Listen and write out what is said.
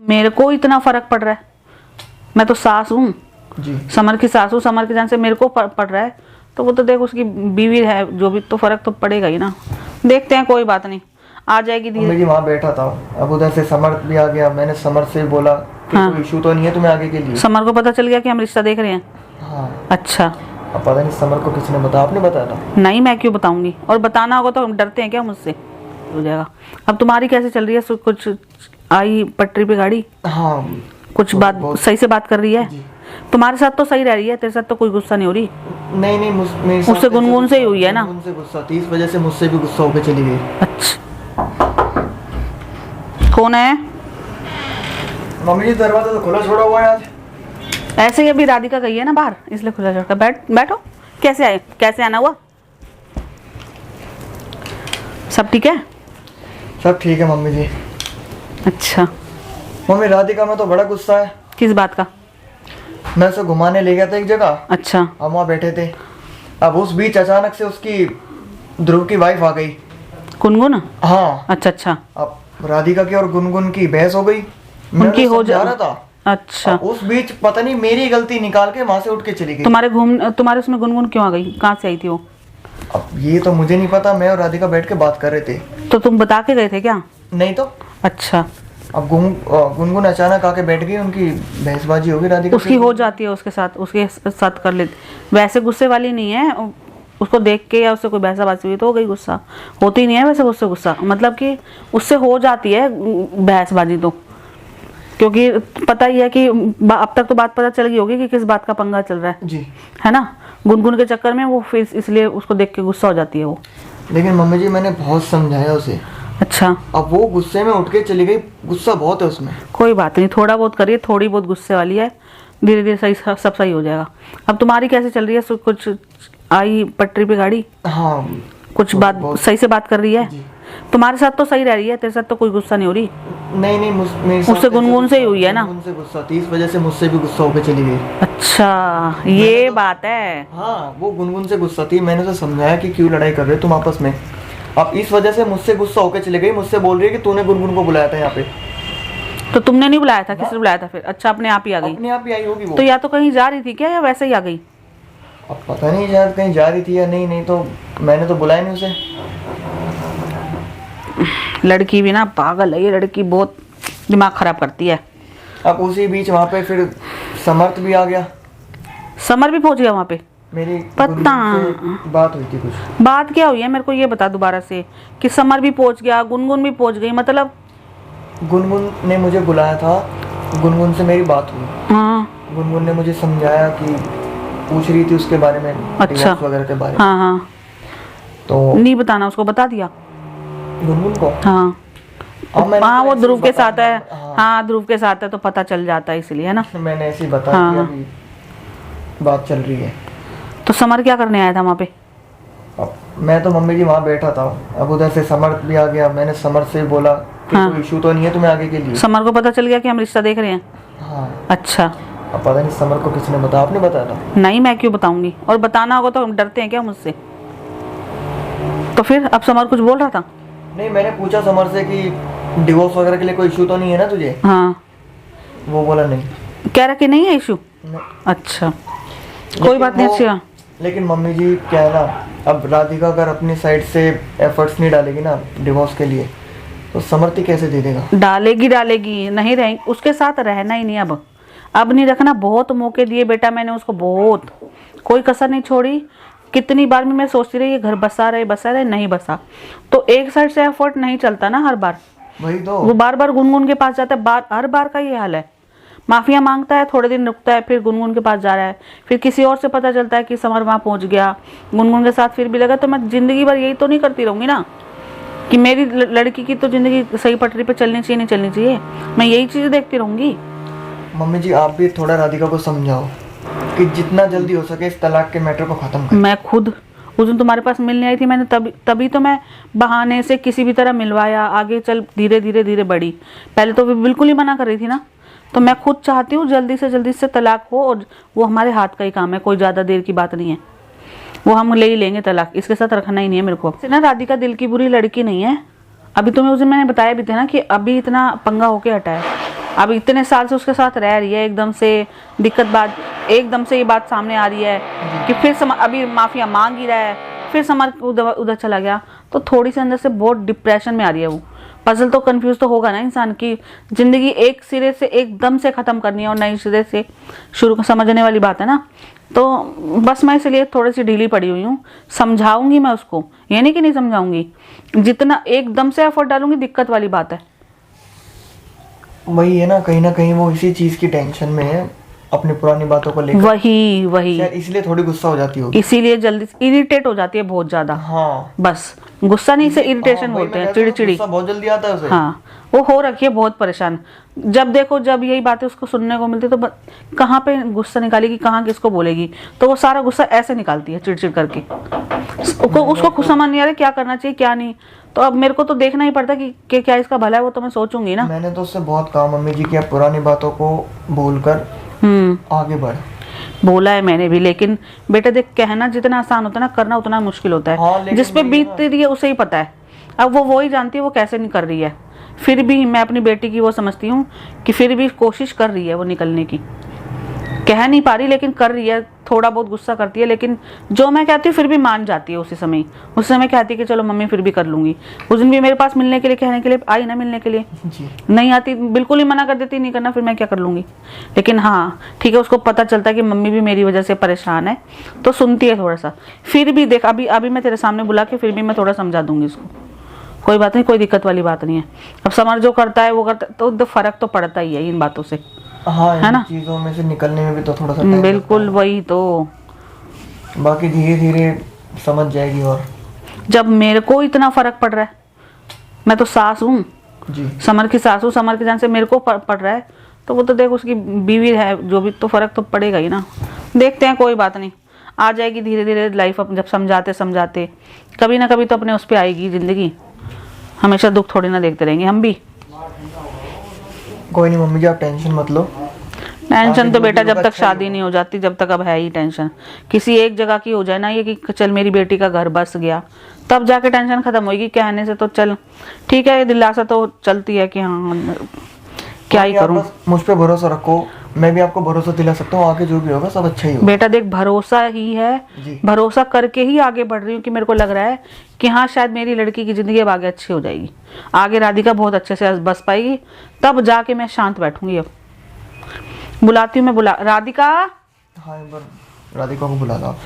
मेरे को इतना फर्क पड़ रहा है, मैं तो सास हूँ जी। समर की सास हूँ, समर की जान से मेरे को पड़ रहा है, तो वो तो देख उसकी बीवी है जो भी, तो फर्क तो पड़ेगा ही ना। देखते हैं, कोई बात नहीं, आ जाएगी धीरे। मम्मी जी वहाँ बैठा था, अब उधर से समर भी आ गया, मैंने समर से बोला कि हाँ। कोई इशू तो नहीं है तुम्हें आगे के लिए। समर को पता चल गया कि हम रिश्ता देख रहे हैं? हाँ। अच्छा। अब पता नहीं समर को किसने बताया, आपने बताया था? नहीं, मैं क्यों बताऊंगी, और बताना होगा तो हम डरते हैं क्या मुझसे? हो जाएगा। अब तुम्हारी कैसे चल रही है, कुछ आई पटरी पे गाड़ी? हाँ। कुछ बात सही से बात कर रही है? जी। तुम्हारे साथ तो सही रह रही है, तेरे साथ तो कोई गुस्सा नहीं हो रही? नहीं नहीं, मेरे साथ उससे गुनगुन से ही हुई है ना? गुनगुन से गुस्सा थी, इस वजह से मुझसे भी गुस्सा होकर चली गई। अच्छा, कौन है? मम्मी जी दरवाजा तो खुला छोड़ा हुआ है आज। ऐसे ही अभी राधिका गई है ना बाहर, इसलिए खुला छोड़कर बैठो। कैसे आए, कैसे आना हुआ? सब ठीक है? सब ठीक है मम्मी जी। अच्छा। मम्मी राधिका में तो बड़ा गुस्सा है। किस बात का? मैं उसे घुमाने ले गया था एक जगह, अच्छा। हम वहाँ बैठे थे, अब उस बीच अचानक से उसकी ध्रुव की वाइफ आ गई। गुनगुन? हाँ। अच्छा अच्छा। अब राधिका की और गुनगुन की बहस हो गई, मैं उनकी उन्हें हो समझा जा रहा था। अच्छा। अब उस बीच पता नहीं मेरी गलती निकाल के वहां से उठ के चली गई। तुम्हारे उसमें गुनगुन क्यों आ गई, कहाँ से आई थी वो? अब ये तो मुझे नहीं पता, मैं और राधिका बैठ के बात कर रहे थे। तो तुम बता के गए थे क्या? नहीं तो। अच्छा। अब गुनगुन अचानक आके बैठ गई, उनकी बहसबाजी होगी राधिका उसकी हो जाती है उसके साथ कर लेती, वैसे गुस्से वाली नहीं है। उसको देख के या उससे कोई बहसबाजी हुई तो हो गई गुस्सा, होती नहीं है वैसे उससे गुस्सा, मतलब कि उससे हो जाती है बहसबाजी तो, क्योंकि पता ही है कि अब तक तो बात पता चल गई होगी कि किस बात का पंगा चल रहा है जी। है ना? गुनगुन के चक्कर में वो फिर इसलिए उसको देख के गुस्सा हो जाती है वो। लेकिन मम्मी जी मैंने बहुत समझाया उसे। अच्छा। अब वो गुस्से में उठ के चली गई, गुस्सा बहुत है उसमें। कोई बात नहीं, थोड़ा बहुत करिए, थोड़ी बहुत गुस्से वाली है, धीरे धीरे सही सब सही हो जाएगा। अब तुम्हारी कैसे चल रही है, कुछ आई पटरी पे गाड़ी? हाँ। कुछ बात सही से बात कर रही है? जी। तुम्हारे साथ तो सही रह रही है, तेरे साथ तो कोई गुस्सा नहीं हो रही? नहीं नहीं, मेरे साथ उससे गुनगुन से ही हुई है ना? गुनगुन से गुस्सा थी, इस वजह से मुझसे भी गुस्सा होकर चली गई। अच्छा, ये बात है। हाँ, वो गुनगुन से गुस्सा थी, मैंने उसे समझाया कि क्यों लड़ाई कर रहे हो तुम आपस में। अब इस वजह से मुझसे गुस्सा होकर चली गई, मुझसे बोल रही है कि तूने गुनगुन को बुलाया था यहाँ पे। तो तुमने नहीं बुलाया था, किसने बुलाया था फिर? अच्छा, अपने आप ही आ गई? अपने आप ही आई होगी वो। तो या तो कहीं जा रही थी क्या, या वैसे ही आ गई? अब पता नहीं, शायद कहीं जा रही थी या नहीं तो मैंने तो बुलाया नहीं उसे। लड़की भी ना पागल है, ये लड़की बहुत दिमाग खराब करती है। अब उसी बीच वहाँ पे फिर समर्थ भी आ गया। समर भी पहुंच गया वहाँ पे? मेरी पता गुनगुन से बात हुई थी कुछ। बात क्या हुई है, मेरे को ये बता दोबारा से, कि समर भी पहुंच गया, गुनगुन भी पहुंच गई, मतलब? गुनगुन ने मुझे बुलाया था, गुनगुन से मेरी बात हुई। हाँ। गुनगुन ने मुझे समझाया कि पूछ रही थी उसके बारे में, अच्छा। डिवोर्स वगैरह के बारे में। हाँ हाँ। तो नहीं बताना उसको, बता दिया? गुनगुन को? हाँ हाँ, वो ध्रुव के साथ है। हाँ। हाँ, ध्रुव के साथ है तो पता चल जाता है, इसलिए है ना? मैंने ऐसे ही बता हाँ। दिया कि बात चल रही है। तो समर क्या करने आया था वहाँ पे? अब मैं तो मम्मी जी वहाँ बैठा था, अब उधर से समर भी आ गया, मैंने समर से बोला कि हाँ। कोई इशू तो नहीं है तुम्हें आगे के लिए। समर को पता चल गया कि हम रिश्ता देख रहे हैं? हाँ। अच्छा। अब पता नहीं समर को किसने बताया, आपने बताया था? नहीं, मैं क्यों बताऊंगी, और बताना होगा तो हम डरते हैं क्या मुझसे? तो फिर अब समर कुछ बोल रहा था? नहीं, मैंने पूछा समर से कि डिवोर्स वगैरह के लिए कोई इशू तो नहीं है ना तुझे? हाँ। वो बोला नहीं। कह रहा कि नहीं है इशू? नहीं। अच्छा, कोई बात नहीं। अच्छा, लेकिन मम्मी जी क्या है ना, अब राधिका अगर अपनी साइड से एफर्ट्स नहीं डालेगी ना डिवोर्स के लिए, तो समर्थी कैसे दे देगा? डालेगी, नहीं रहेंगी उसके साथ, रहना ही नहीं अब नहीं रखना। बहुत मौके दिए बेटा मैंने उसको, बहुत, कोई कसर नहीं छोड़ी। कितनी बार भी मैं सोचती रही घर बसा रहे, नहीं बसा। तो एक साइड से एफर्ट नहीं चलता ना हर बार, वही तो। वो बार बार गुनगुन के पास जाता है, हर बार का ये हाल है। माफिया मांगता है, थोड़े दिन रुकता है, फिर गुनगुन के पास जा रहा है, फिर किसी और से पता चलता है कि समर वहाँ पहुंच गया, गुनगुन के साथ फिर भी लगा। तो मैं जिंदगी भर यही तो नहीं करती रहूंगी ना, कि मेरी लड़की की तो जिंदगी सही पटरी पे चलनी चाहिए, नहीं चलनी चाहिए, मैं यही चीजें देखती रहूंगी। मम्मी जी आप भी थोड़ा राधिका को समझाओ कि जितना जल्दी हो सके इस तलाक के मैटर को खत्म करें। मैं खुद उस दिन तुम्हारे पास मिलने आई थी, मैंने तभी तो मैं बहाने से किसी भी तरह मिलवाया, आगे चल धीरे बढ़ी। पहले तो बिल्कुल ही मना कर रही थी ना। तो मैं खुद चाहती हूँ जल्दी से तलाक हो, और वो हमारे हाथ का ही काम है, कोई ज़्यादा देर की बात नहीं है, वो हम ले ही लेंगे तलाक, इसके साथ रखना ही नहीं है मेरे को। ना राधिका दिल की बुरी लड़की नहीं है, अभी तुम्हें उस दिन मैंने बताया भी था ना कि अभी इतना पंगा होके हटा है, अब इतने साल से उसके साथ रह रही है, एकदम से दिक्कत बात, एकदम से ये बात सामने आ रही है कि फिर अभी माफिया मांग ही रहा है, फिर समर उधर चला गया, तो थोड़ी सी अंदर से बहुत डिप्रेशन में आ रही है वो। पजल तो कंफ्यूज तो होगा ना इंसान की, जिंदगी एक सिरे से एकदम से खत्म करनी है और नई सिरे से शुरू समझने वाली बात है ना। तो बस मैं इसलिए थोड़ी सी ढीली पड़ी हुई हूँ, समझाऊंगी मैं उसको, ये नहीं कि नहीं समझाऊंगी, जितना एकदम से एफर्ट डालूंगी दिक्कत वाली बात है। वही है ना कहीं वो इसी चीज की टेंशन में है, अपनी पुरानी बातों को लेकर। वही शायद इसलिए थोड़ी गुस्सा हो जाती होगी, इसीलिए जल्दी इरिटेट हो जाती है बहुत ज्यादा। हाँ बस गुस्सा नहीं से इरिटेशन बोलते हैं, चिड़चिड़ी। गुस्सा बहुत जल्दी आता है उसे। हाँ वो हो रखी है बहुत परेशान, जब देखो जब यही बातें उसको सुनने को मिलती तो कहाँ पे गुस्सा निकालेगी, कहाँ किसको बोलेगी, तो वो सारा गुस्सा ऐसे निकालती है चिड़चिड़ करके। उसको खुद समझ नहीं आ रहा क्या करना चाहिए क्या नहीं, तो अब मेरे को तो देखना ही पड़ता कि क्या इसका भला है, वो तो मैं सोचूंगी ना। मैंने तो उससे बहुत कहा मम्मी जी कि आप पुरानी बातों को भूलकर आगे बढ़। बोला है मैंने भी, लेकिन बेटा देख कहना जितना आसान होता है ना, करना उतना मुश्किल होता है। हाँ, जिस पे बीत रही है उसे ही पता है, अब वो ही जानती है वो कैसे नहीं कर रही है। फिर भी मैं अपनी बेटी की वो समझती हूँ कि फिर भी कोशिश कर रही है वो निकलने की, कह नहीं पा रही लेकिन कर रही है, थोड़ा बहुत गुस्सा करती है, लेकिन जो मैं कहती हूँ फिर भी मान जाती है उसी समय कहती है कि चलो मम्मी फिर भी कर लूंगी। उस दिन भी मेरे पास मिलने के लिए कहने के लिए आई ना, मिलने के लिए जी। नहीं आती, बिल्कुल ही मना कर देती नहीं करना, फिर मैं क्या कर लूंगी। लेकिन हाँ ठीक है, उसको पता चलता है कि मम्मी भी मेरी वजह से परेशान है, तो सुनती है थोड़ा सा। फिर भी देख अभी मैं तेरे सामने बुला के फिर भी मैं थोड़ा समझा दूंगी इसको, कोई बात नहीं, कोई दिक्कत वाली बात नहीं है। अब समर जो करता है वो करता है, तो फर्क तो पड़ता ही है इन बातों से, हाँ है ना, चीजों में से निकलने में भी तो थोड़ा सा टाइम बिल्कुल वही तो। बाकी धीरे धीरे समझ जाएगी। और जब मेरे को इतना फर्क पड़ रहा है, मैं तो सास हूँ जी, समर की सास हूँ, समर की जान से मेरे को पड़ रहा है, तो वो तो देख उसकी बीवी है जो भी, तो फर्क तो पड़ेगा ही ना। देखते हैं, कोई बात नहीं, आ जाएगी धीरे धीरे लाइफ। अब जब समझाते कभी ना कभी तो अपने उस पर आएगी जिंदगी, हमेशा दुख थोड़ी ना देखते रहेंगे हम भी। कोई नहीं मम्मी जी आप टेंशन मत लो। टेंशन तो जो बेटा भी जब होगा तक अच्छा ही शादी नहीं हो जाती, जब तक अब है ही टेंशन। किसी एक जगह की हो जाए ना ये कि चल मेरी बेटी का घर बस गया, तब जाके टेंशन खत्म होगी। कहने से तो चल ठीक है, दिलासा तो चलती है कि हाँ क्या ही करूं। बस मुझ पे भरोसा रखो, मैं भी आपको भरोसा दिला सकता हूँ, आगे जो भी होगा सब अच्छा ही होगा। बेटा देख भरोसा ही है, जी। भरोसा करके ही आगे बढ़ रही हूँ कि मेरे को लग रहा है कि हाँ शायद मेरी लड़की की जिंदगी अब आगे अच्छी हो जाएगी, आगे राधिका बहुत अच्छे से बस पाएगी, तब जाके मैं शांत बैठूंगी। अब बुलाती हूँ मैं, राधिका। हाँ एक बार राधिका को बुला लो आप।